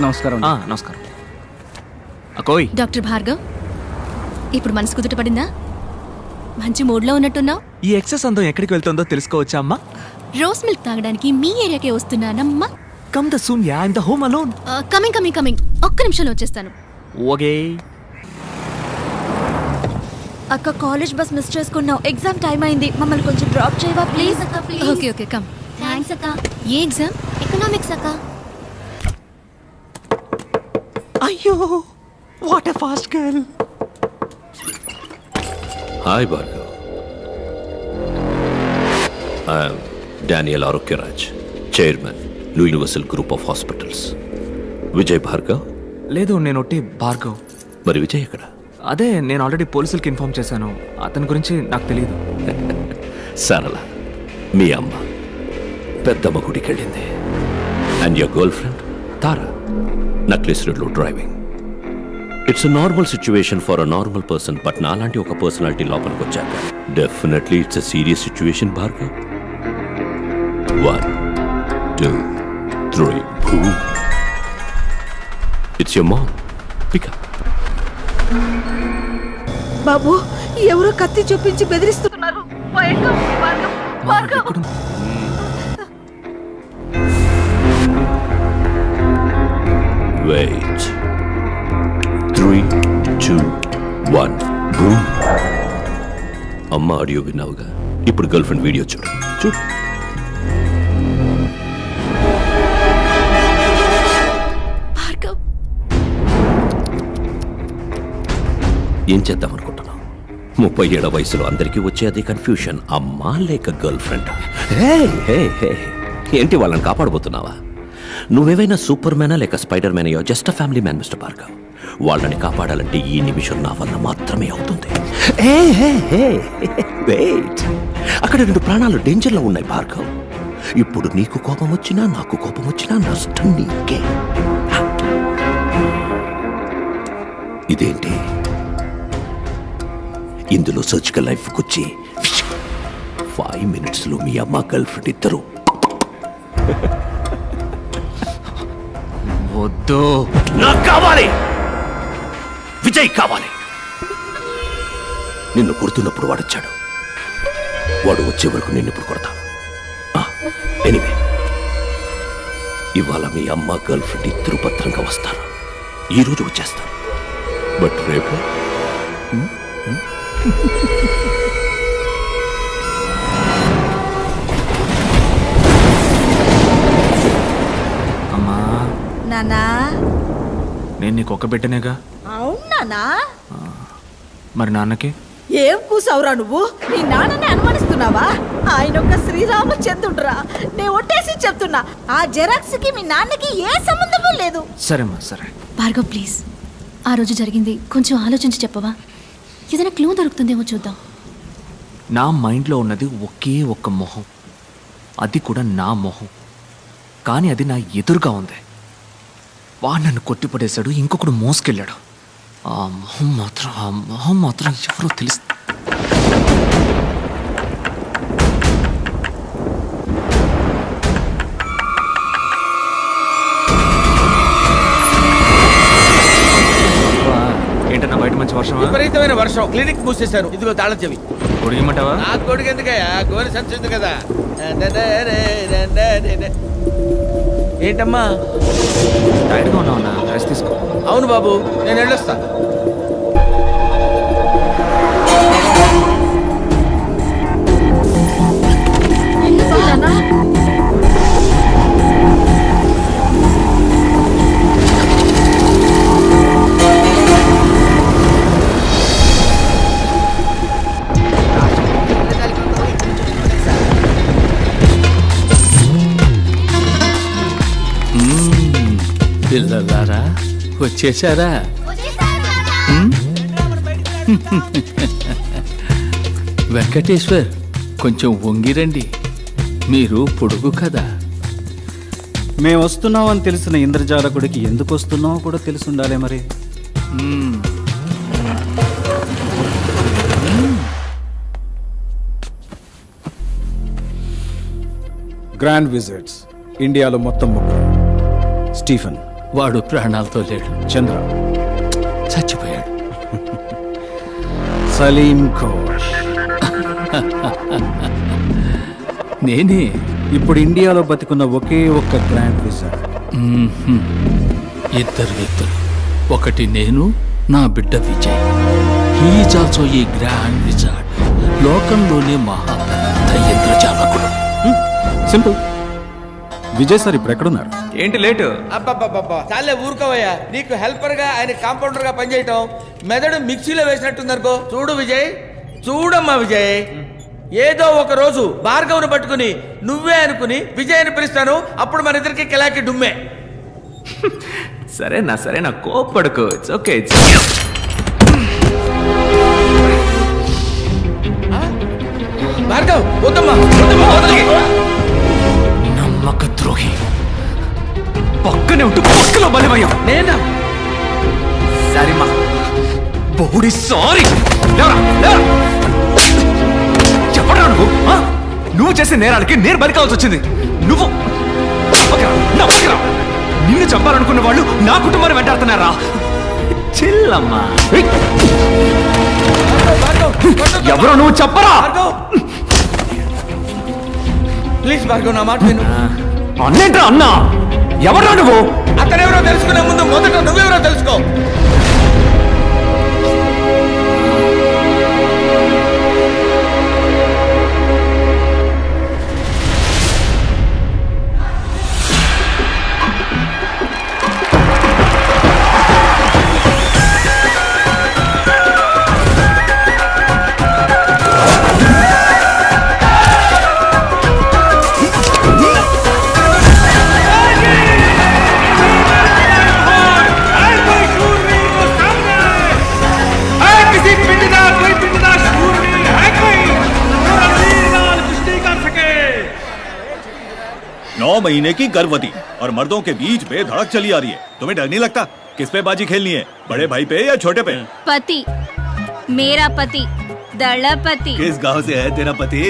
నమస్కారం. నమస్కారం. అకోయ్ డాక్టర్ భార్గవ్, ఇప్పుడు మనసు కుదుట పడిందా? మంచి మూడ్లో ఉన్నట్టున్నావు. ఈ ఎక్సెస్ అందం ఎక్కడికి వెళ్తుందో తెలుసుకోవచ్చా అమ్మా? రోస్ మిల్క్ తాగడానికి మీ ఏరియాకే వస్తున్నానమ్మా. Come the soon ya, I'm the home alone. Coming. ఒక్క నిమిషంలో వచ్చేస్తాను. ఓకే. అక్క, కాలేజ్ బస్ మిస్ చేసుకున్నావు. ఎగ్జామ్ టైం అయింది. మమ్మల్ని కొంచెం డ్రాప్ చేయవా ప్లీజ్? అక్క ప్లీజ్. Okay come. థ్యాంక్స్ అక్క. ఏ ఎగ్జామ్? ఎకనామిక్స్ అక్క. అయ్యో, what a fast girl. Hi Bhargav. I'm Daniel Arogyaraj, chairman universal group of hospitals. Vijay Bhargav? లేదు, నేను ఒట్టి భార్గవ్. మరి విజయ్ ఎక్కడ? అదే, నేను ఆల్రెడీ పోలీసులకి ఇన్ఫార్మ్ చేశాను. అతని గురించి నాకు తెలియదు. సరళ, మీ అమ్మ పెద్దమ్మ గుడికి వెళ్ళింది. And your girl friend Tara necklace రోడ్లో driving. It's a normal situation for a normal person, but నాలాంటి ఒక పర్సనాలిటీ లోపలికి వచ్చాక definitely it's a serious situation Bhargav. 1 2 3 boom. It's your mom. Pick up. బాబు, ఎవరో కత్తి చూపించి బెదిరిస్తున్నారు. Wait. 3 2 1 boom. అమ్మ ఆడియో విన్నావుగా, ఇప్పుడు గర్ల్ ఫ్రెండ్ వీడియో చూడు. భార్గవ్, ఏం చేద్దాం అనుకుంటున్నావు? 37 వయసులో అందరికీ వచ్చే అదే కన్ఫ్యూషన్, అమ్మా లేక గర్ల్ ఫ్రెండ్. ఏంటి వాళ్ళని కాపాడబోతున్నావా? నువ్వేవైనా సూపర్ మ్యానా లేక స్పైడర్ మ్యాన్ అయ్యో? Just a family man mister Bhargav. వాళ్ళని కాపాడాలంటే ఈ నిమిషం నా వల్ల మాత్రమే అవుతుంది. వెయిట్, అక్కడ 2 ప్రాణాలు డేంజర్లో ఉన్నాయి భార్గవ్. ఇప్పుడు నీకు కోపం వచ్చినా నాకు కోపం వచ్చినా నష్టం నీకే. ఇదేంటి? ఇందులో సర్జికల్ లైఫ్కి వచ్చి 5 minutesలో మీ అమ్మ గర్ల్ ఫ్రెండ్ ఇద్దరు. వద్దు, నాకు కావాలి, విజయ్ కావాలి. నిన్ను కొడుతున్నప్పుడు వాడొచ్చాడు, వాడు వచ్చే వరకు నిన్ను ఇప్పుడు కొడతా. ఎనీవే, ఇవాళ మీ అమ్మ గర్ల్ ఫ్రెండ్ ఇద్దరు భద్రంగా వస్తారు. ఈరోజు వచ్చేస్తారు, బట్ రేపు అమ్మా. నానా? నేను నీకు ఒక బిడ్డనేగా. అవునా? మరి నాన్నకి? ఏం కూసావురా నువ్వు? నీ నాన్నని అనుమానిస్తున్నావా? ఆయన ఒక శ్రీరామచంద్రుడురా. నేను ఒట్టేసి చెప్తున్నా, ఆ జెరాక్స్ కి మీ నాన్నకి ఏ సంబంధము లేదు. సరేమ్మా, సరే. భార్గవ్ ప్లీజ్, ఆ రోజు జరిగింది కొంచెం ఆలోచించి చెప్పవా? ఏదైనా క్లూ దొరుకుతుందేమో చూద్దాం. నా మైండ్లో ఉన్నది ఒకే ఒక్క మొహం, అది కూడా నా మొహం. కానీ అది నా ఎదురుగా ఉంది. వాడు నన్ను కొట్టిపడేశాడు, ఇంకొకడు మోసుకెళ్ళాడు. ఆ మొహం మాత్రం ఎవరో తెలుసు. ఏంటన్నా బయట మంచి వర్షం? విపరీతమైన వర్షం. క్లినిక్ మూసేశారు. ఇదిగో తాళం చెవి. కొడిగమంటావా? నా కొడుకు ఎందుకయ్యా? గోరి సంచుంది కదా. ఏంటమ్మా టైర్డ్గా ఉన్నావన్నా, రెస్ట్ తీసుకో. అవును బాబు, నేను వెళ్ళొస్తా. పిల్లలారా వచ్చేసారా? వెంకటేశ్వర్, కొంచెం వంగిరండి, మీరు పొడుగు కదా. మేము వస్తున్నామని తెలిసిన ఇంద్రజాలకుడికి ఎందుకు వస్తున్నామో కూడా తెలుసుండాలే మరి. గ్రాండ్ విజిట్స్ ఇండియాలో మొత్తం 3. స్టీఫెన్ వాడు ప్రాణాలతో లేడు, చంద్ర, చచ్చిపోయాడు. సలీం ఘోష్. నేనే. ఇప్పుడు ఇండియాలో బతికున్న ఒకే ఒక్క గ్రాండ్ విజార్డ్. మ్మ్హ్మ్. ఇద్దరు వ్యక్తులు, ఒకటి నేను, నా బిడ్డ Vijay. He is also a grand wizard. లోకంలోనే మహా పెద్ద ఇంద్రజాలకుడు. సింపుల్. విజయ్ సార్ ఇప్పుడు ఎక్కడున్నారు? ఏంటి లేటు? అబ్బబ్బబ్బబ్బా చాలే ఊరుకోవయ్యా. నీకు హెల్పర్ గా ఆయన కాంపౌండర్ గా పనిచేయటం మెదడు మిక్సీలో వేసినట్టుందనుకో. చూడు విజయ్, చూడమ్మా విజయ్, ఏదో ఒక రోజు భార్గవుని పట్టుకుని నువ్వే అనుకుని విజయ్ అని పిలుస్తాను. అప్పుడు మన ఇద్దరికి కిలాకి డుమ్మే. సరేనా కోప్పడుకో. It's okay. భార్గవ్ వద్దమ్మా, వద్దమ్మా, వదలకి. నమ్మక ద్రోహి, పక్కనే ఉంటూ పక్కలో బలిమయ్యాం. నేనా? సారీమా, బోడి సారీ. చెప్పరా నువ్వు? ఆ? నువ్వు చేసే నేరాలకి నేను బలి కావాల్సి వచ్చింది. నువ్వు నమ్మకరా. నిన్ను చంపాలనుకున్న వాళ్ళు నా కుటుంబాన్ని వెంటాడుతున్నారా? చిల్లమ్మా. భార్గవ్, కొట్టొద్దు. ఎవరో నువ్వు చెప్పరా? భార్గవ్ ప్లీజ్ భార్గవ్, నా మాట విను. అన్నేంట్రా అన్నా? ఎవరా నువ్వు? అతనెవరో తెలుసుకునే ముందు మొదట నువ్వెవరో తెలుసుకో. महीने की गर्भवती और मर्दों के बीच बेधड़क चली आ रही है. तुम्हें डर नहीं लगता? किस पे बाजी खेलनी है, बड़े भाई पे या छोटे पे? पति, मेरा पति दलपति. किस गांव से है तेरा पति?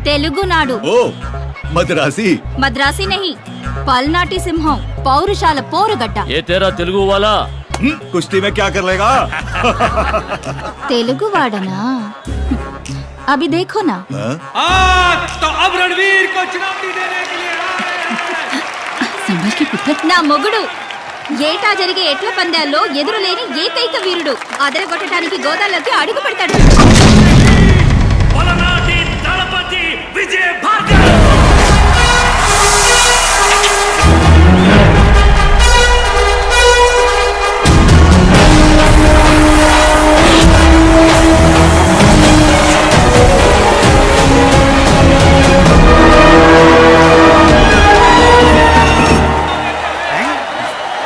तेलुगु नाडु. ओ मद्रासी. मद्रासी नहीं, पलनाटी सिंहम, पौरुषाल पोरुगड्ड. ఏ తేరా తెలుగు వాలా? कुश्ती में क्या कर लेगा? तेलुगु वाडना. अभी देखो ना. तो अब रणवीर को चुनौती देने के लिए నా మొగుడు ఏటా జరిగే ఎట్ల పందాల్లో ఎదురులేని ఏకైక వీరుడు. అదరగొట్టడానికి గోదాలోకి అడుగు పెడతాడు.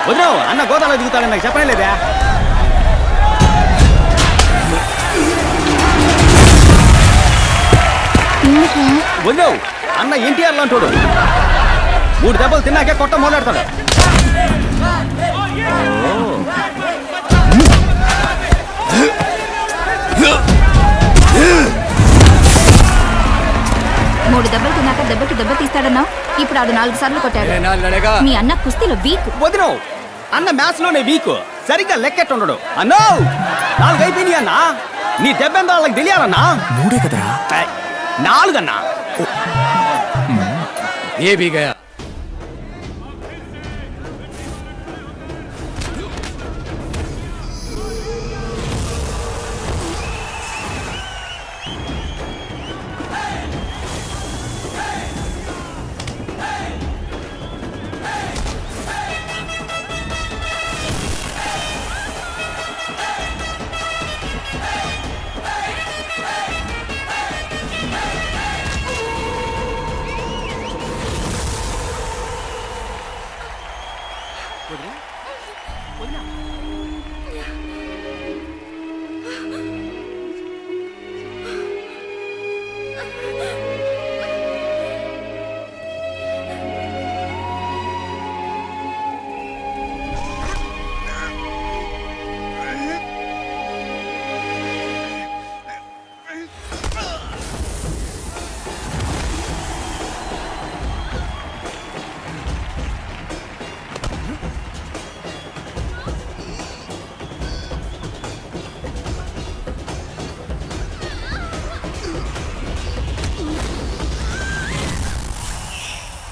వదిలేవు, అన్న గోదాలో దిగుతాడని నాకు చెప్పనే లేదా? వదిలేవు, అన్న ఎన్టీఆర్ లాంటోడు. 3 దెబ్బలు తిన్నాకే కొట్ట మొదలెడతాడు. మూడు దెబ్బలు తిన్నాక దెబ్బకి దెబ్బ తీస్తాడన్నావు. ఇప్పుడు అది 4 సార్లు కొట్టాడు. మీ అన్న కుస్తీలో వీక్. వదిలేవు, అన్న మ్యాచ్ లోనే వీక్. సరిగ్గా లెక్కెట్టుండడు. అన్నో 4 అయిపోయినాయి అన్నా. నీ దెబ్బ ఎంత వాళ్ళకి తెలియాలన్నా? 3 కదరా? 4 అన్నా. ఏ भी गया.